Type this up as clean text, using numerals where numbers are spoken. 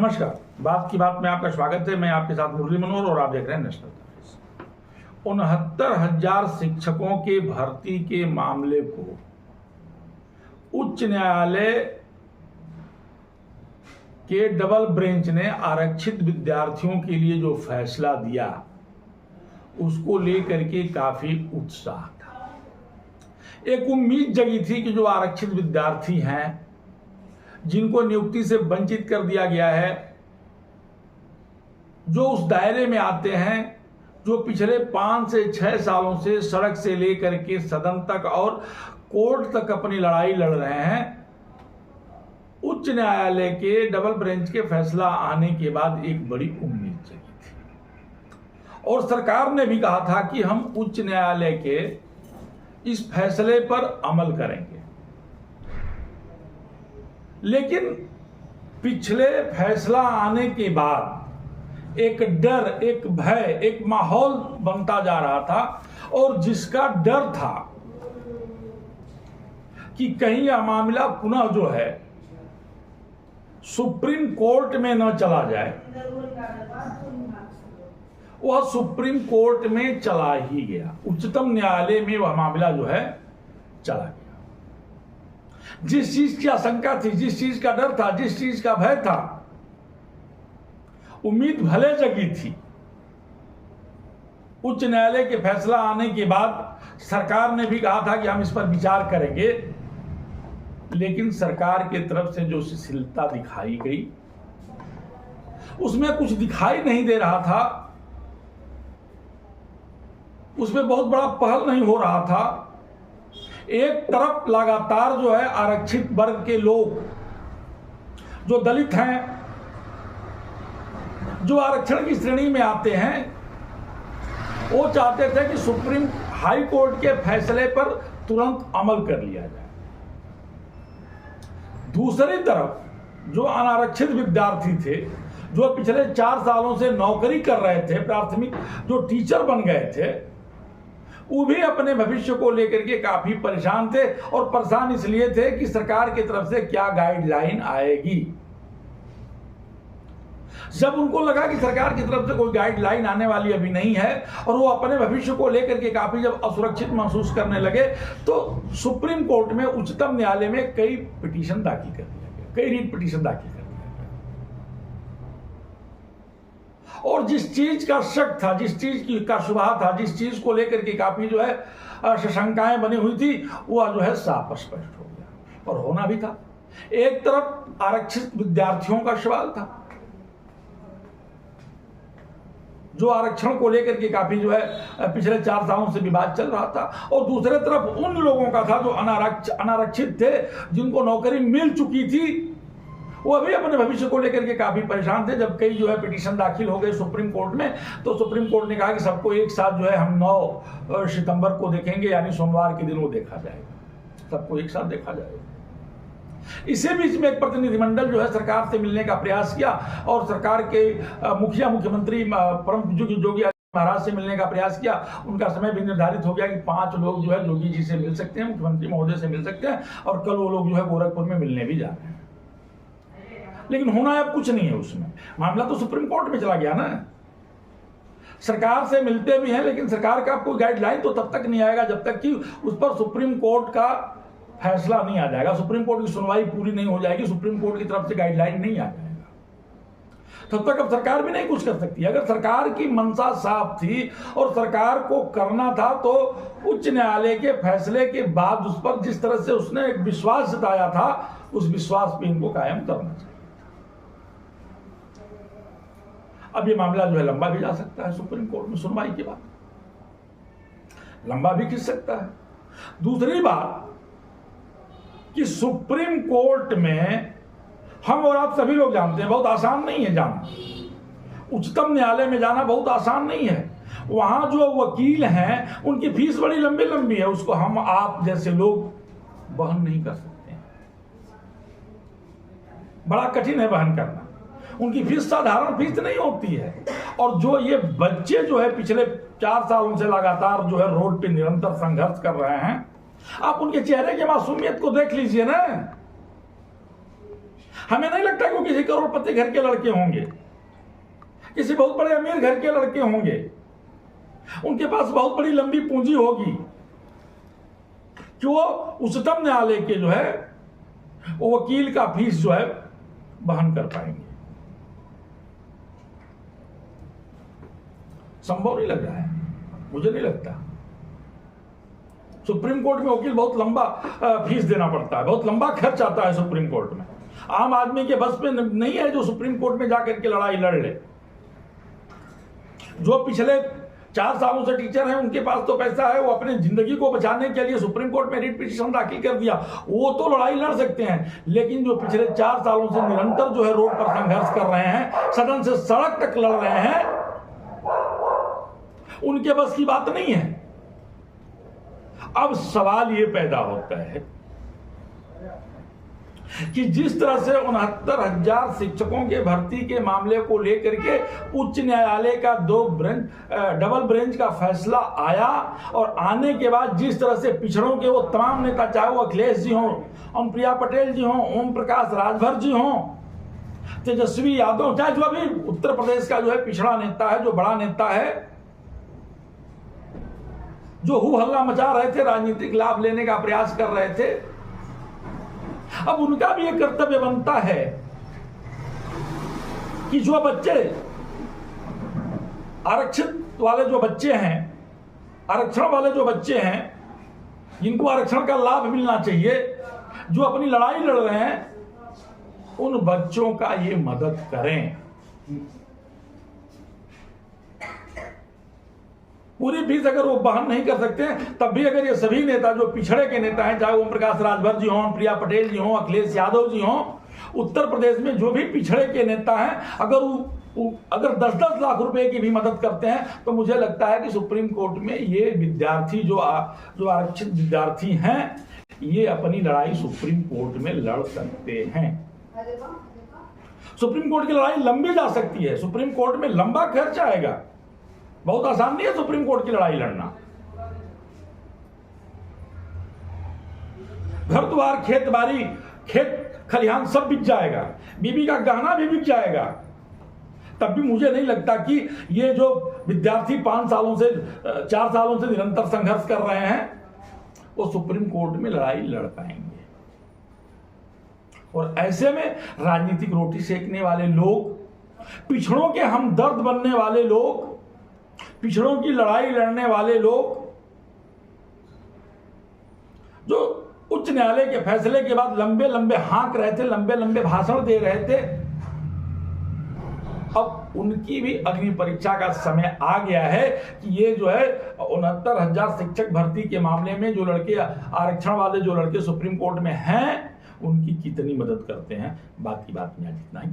नमस्कार, बात की बात में आपका स्वागत है। मैं आपके साथ मुरली मनोहर और आप देख रहे हैं नेशनल टाइम्स। 69,000 शिक्षकों के भर्ती के मामले को उच्च न्यायालय के डबल बेंच ने आरक्षित विद्यार्थियों के लिए जो फैसला दिया उसको लेकर के काफी उत्साह था। एक उम्मीद जगी थी कि जो आरक्षित विद्यार्थी हैं, जिनको नियुक्ति से वंचित कर दिया गया है, जो उस दायरे में आते हैं जो पिछले 5 से 6 सालों से सड़क से लेकर के सदन तक और कोर्ट तक अपनी लड़ाई लड़ रहे हैं, उच्च न्यायालय के डबल बेंच के फैसला आने के बाद एक बड़ी उम्मीद जगी थी और सरकार ने भी कहा था कि हम उच्च न्यायालय के इस फैसले पर अमल करेंगे। लेकिन पिछले फैसला आने के बाद एक डर, एक भय, एक माहौल बनता जा रहा था और जिसका डर था कि कहीं यह मामला पुनः जो है सुप्रीम कोर्ट में न चला जाए, वह सुप्रीम कोर्ट में चला ही गया। उच्चतम न्यायालय में वह मामला जो है चला गया। जिस चीज की आशंका थी, जिस चीज का डर था, जिस चीज का भय था, उम्मीद भले जगी थी। उच्च न्यायालय के फैसला आने के बाद सरकार ने भी कहा था कि हम इस पर विचार करेंगे, लेकिन सरकार की तरफ से जो शिथिलता दिखाई गई उसमें कुछ दिखाई नहीं दे रहा था, उसमें बहुत बड़ा पहल नहीं हो रहा था। एक तरफ लगातार जो है आरक्षित वर्ग के लोग, जो दलित हैं, जो आरक्षण की श्रेणी में आते हैं, वो चाहते थे कि सुप्रीम हाई कोर्ट के फैसले पर तुरंत अमल कर लिया जाए। दूसरी तरफ जो अनारक्षित विद्यार्थी थे, जो पिछले 4 सालों से नौकरी कर रहे थे, प्राथमिक जो टीचर बन गए थे, वो भी अपने भविष्य को लेकर के काफी परेशान थे और परेशान इसलिए थे कि सरकार की तरफ से क्या गाइडलाइन आएगी। जब उनको लगा कि सरकार की तरफ से कोई गाइडलाइन आने वाली अभी नहीं है और वो अपने भविष्य को लेकर के काफी जब असुरक्षित महसूस करने लगे, तो सुप्रीम कोर्ट में, उच्चतम न्यायालय में कई पिटीशन दाखिल कर दिया गया, कई रिट पिटीशन दाखिल कर दिया गया। और जिस चीज का शक था, जिस चीज का शुबहा था, जिस चीज को लेकर के काफी जो है शंकाएं बनी हुई थी, वह जो है साफ स्पष्ट हो गया और होना भी था। एक तरफ आरक्षित विद्यार्थियों का सवाल था, जो आरक्षण को लेकर के काफी जो है पिछले 4 सालों से विवाद चल रहा था, और दूसरे तरफ उन लोगों का था जो अनारक्षित थे, जिनको नौकरी मिल चुकी थी, वो भी अपने भविष्य को लेकर के काफी परेशान थे। जब कई जो है पिटीशन दाखिल हो गए सुप्रीम कोर्ट में, तो सुप्रीम कोर्ट ने कहा कि सबको एक साथ जो है हम 9 सितंबर को देखेंगे, यानी सोमवार के दिन वो देखा जाएगा, सबको एक साथ देखा जाएगा। इसी बीच में एक प्रतिनिधिमंडल जो है सरकार से मिलने का प्रयास किया और सरकार के मुख्यमंत्री परम पूज्य योगी महाराज से मिलने का प्रयास किया। उनका समय भी निर्धारित हो गया कि 5 लोग जो है योगी जी से मिल सकते हैं, मुख्यमंत्री महोदय से मिल सकते हैं, और कल वो लोग जो है गोरखपुर में मिलने भी जा रहे हैं। लेकिन होना अब कुछ नहीं है, उसमें मामला तो सुप्रीम कोर्ट में चला गया ना। सरकार से मिलते भी हैं, लेकिन सरकार का कोई गाइडलाइन तो तब तक नहीं आएगा जब तक कि उस पर सुप्रीम कोर्ट का फैसला नहीं आ जाएगा, सुप्रीम कोर्ट की सुनवाई पूरी नहीं हो जाएगी, सुप्रीम कोर्ट की तरफ से गाइडलाइन नहीं आ जाएगा, तब तक अब सरकार भी नहीं कुछ कर सकती। अगर सरकार की मंशा साफ थी और सरकार को करना था, तो उच्च न्यायालय के फैसले के बाद उस पर जिस तरह से उसने एक विश्वास जताया था, उस विश्वास पे इनको कायम करना चाहिए। अब ये मामला जो है लंबा भी जा सकता है, सुप्रीम कोर्ट में सुनवाई के बाद लंबा भी खिंच सकता है। दूसरी बात कि सुप्रीम कोर्ट में हम और आप सभी लोग जानते हैं बहुत आसान नहीं है जाना। उच्चतम न्यायालय में जाना बहुत आसान नहीं है। वहां जो वकील हैं उनकी फीस बड़ी लंबी लंबी है, उसको हम आप जैसे लोग वहन नहीं कर सकते हैं, बड़ा कठिन है वहन करना। उनकी फीस साधारण फीस नहीं होती है। और जो ये बच्चे जो है पिछले 4 सालों से लगातार जो है रोड पे निरंतर संघर्ष कर रहे हैं, आप उनके चेहरे की मासूमियत को देख लीजिए ना। हमें नहीं लगता कि वो किसी करोड़पति घर के लड़के होंगे, किसी बहुत बड़े अमीर घर के लड़के होंगे, उनके पास बहुत बड़ी लंबी पूंजी होगी कि वो उच्चतम न्यायालय के जो है वो वकील का फीस जो है वहन कर पाएंगे। संभव नहीं लग रहा है, मुझे नहीं लगता। सुप्रीम कोर्ट में वकील बहुत लंबा फीस देना पड़ता है, बहुत लंबा खर्च आता है सुप्रीम कोर्ट में। आम आदमी के बस में नहीं है जो सुप्रीम कोर्ट में जाकर के लड़ाई लड़ ले। जो पिछले 4 सालों से टीचर हैं उनके पास तो पैसा है, वो अपने जिंदगी को बचाने के लिए सुप्रीम कोर्ट में रिट पिटीशन दाखिल कर दिया, वो तो लड़ाई लड़ सकते हैं। लेकिन जो पिछले 4 सालों से निरंतर जो है रोड पर संघर्ष कर रहे हैं, सदन से सड़क तक लड़ रहे हैं, उनके बस की बात नहीं है। अब सवाल ये पैदा होता है कि जिस तरह से 69,000 शिक्षकों के भर्ती के मामले को लेकर के उच्च न्यायालय का डबल बेंच का फैसला आया, और आने के बाद जिस तरह से पिछड़ों के वो तमाम नेता, चाहे वो अखिलेश जी हों, अनुप्रिया पटेल जी हों, ओम प्रकाश राजभर जी हों, तेजस्वी यादव, चाहे जो अभी उत्तर प्रदेश का जो है पिछड़ा नेता है, जो बड़ा नेता है, जो हु हल्ला मचा रहे थे, राजनीतिक लाभ लेने का प्रयास कर रहे थे, अब उनका भी एक कर्तव्य बनता है कि जो बच्चे आरक्षित वाले जो बच्चे हैं, आरक्षण वाले जो बच्चे हैं, जिनको आरक्षण का लाभ मिलना चाहिए, जो अपनी लड़ाई लड़ रहे हैं, उन बच्चों का ये मदद करें। पूरी फीस अगर वो वहन नहीं कर सकते हैं, तब भी अगर ये सभी नेता जो पिछड़े के नेता हैं, चाहे ओम प्रकाश राजभर जी हों, प्रिया पटेल जी हों, अखिलेश यादव जी हों, उत्तर प्रदेश में जो भी पिछड़े के नेता हैं, अगर 10-10 लाख रुपए की भी मदद करते हैं, तो मुझे लगता है कि सुप्रीम कोर्ट में ये विद्यार्थी जो आरक्षित विद्यार्थी हैं, ये अपनी लड़ाई सुप्रीम कोर्ट में लड़ सकते हैं। सुप्रीम कोर्ट की लड़ाई लंबी जा सकती है, सुप्रीम कोर्ट में लंबा खर्च आएगा, बहुत आसान नहीं है सुप्रीम कोर्ट की लड़ाई लड़ना। घर द्वार, खेत बाड़ी, खेत खलिहान सब बिक जाएगा, बीबी का गहना भी बिक जाएगा, तब भी मुझे नहीं लगता कि ये जो विद्यार्थी 4 सालों से निरंतर संघर्ष कर रहे हैं, वो सुप्रीम कोर्ट में लड़ाई लड़ पाएंगे। और ऐसे में राजनीतिक रोटी सेकने वाले लोग, पिछड़ों के हमदर्द बनने वाले लोग, पिछड़ों की लड़ाई लड़ने वाले लोग, जो उच्च न्यायालय के फैसले के बाद लंबे लंबे हाँक रहे थे, लंबे लंबे भाषण दे रहे थे, अब उनकी भी अग्नि परीक्षा का समय आ गया है कि ये जो है 69,000 शिक्षक भर्ती के मामले में जो लड़के आरक्षण वाले जो लड़के सुप्रीम कोर्ट में हैं, उनकी कितनी मदद करते हैं। बात की बात में आज इतना ही।